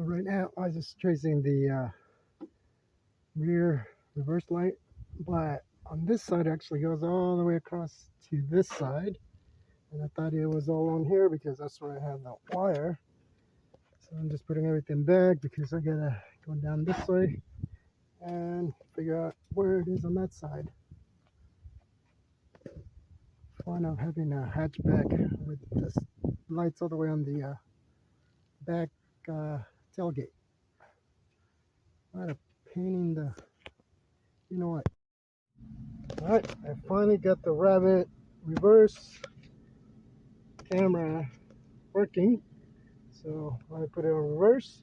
So right now I was just tracing the rear reverse light, but on this side it actually goes all the way across to this side, and I thought it was all on here because that's where I have the wire. So I'm just putting everything back because I gotta go down this way and figure out where it is on that side. Fun of having a hatchback with the lights all the way on the back tailgate. What a pain in the, you know what. Alright, I finally got the Rabbit reverse camera working. So I put it on reverse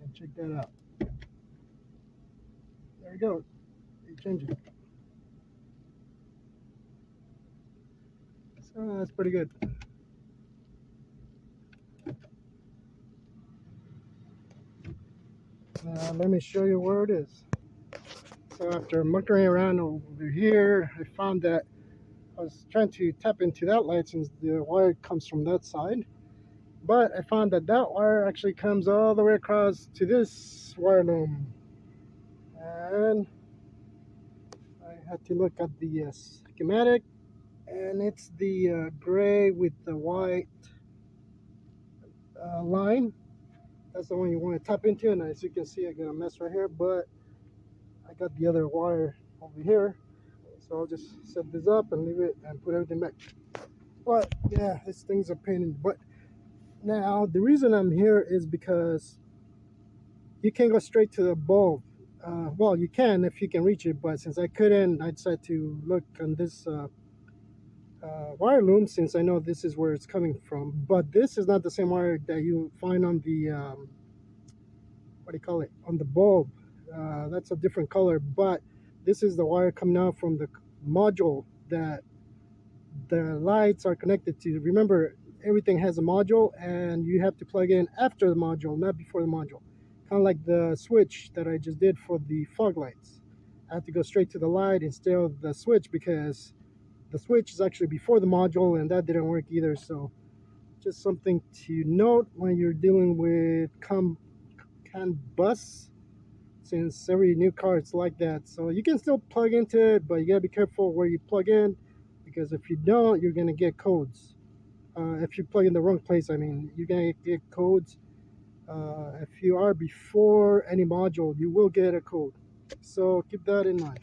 and check that out. There we go. You change it. So that's pretty good. Now let me show you where it is. So after mucking around over here, I found that I was trying to tap into that light since the wire comes from that side. But I found that that wire actually comes all the way across to this wire loom. And I had to look at the schematic, and it's the gray with the white line. That's the one you want to tap into, and as you can see I got a mess right here, but I got the other wire over here, so I'll just set this up and leave it and put everything back. But yeah, this thing's a pain in the butt. Now the reason I'm here is because you can't go straight to the bulb. Well, you can if you can reach it, but since I couldn't, I decided to look on this wire loom, since I know this is where it's coming from. But this is not the same wire that you find on the what do you call it, on the bulb. That's a different color, but this is the wire coming out from the module that the lights are connected to. Remember, everything has a module, and you have to plug in after the module, not before the module. Kind of like the switch that I just did for the fog lights. I have to go straight to the light instead of the switch because the switch is actually before the module, and that didn't work either. So just something to note when you're dealing with CAN bus, since every new car it's like that. So you can still plug into it, but you gotta be careful where you plug in, because if you don't, you're gonna get codes. If you plug in the wrong place, I mean, you're gonna get codes. If you are before any module, you will get a code. So keep that in mind.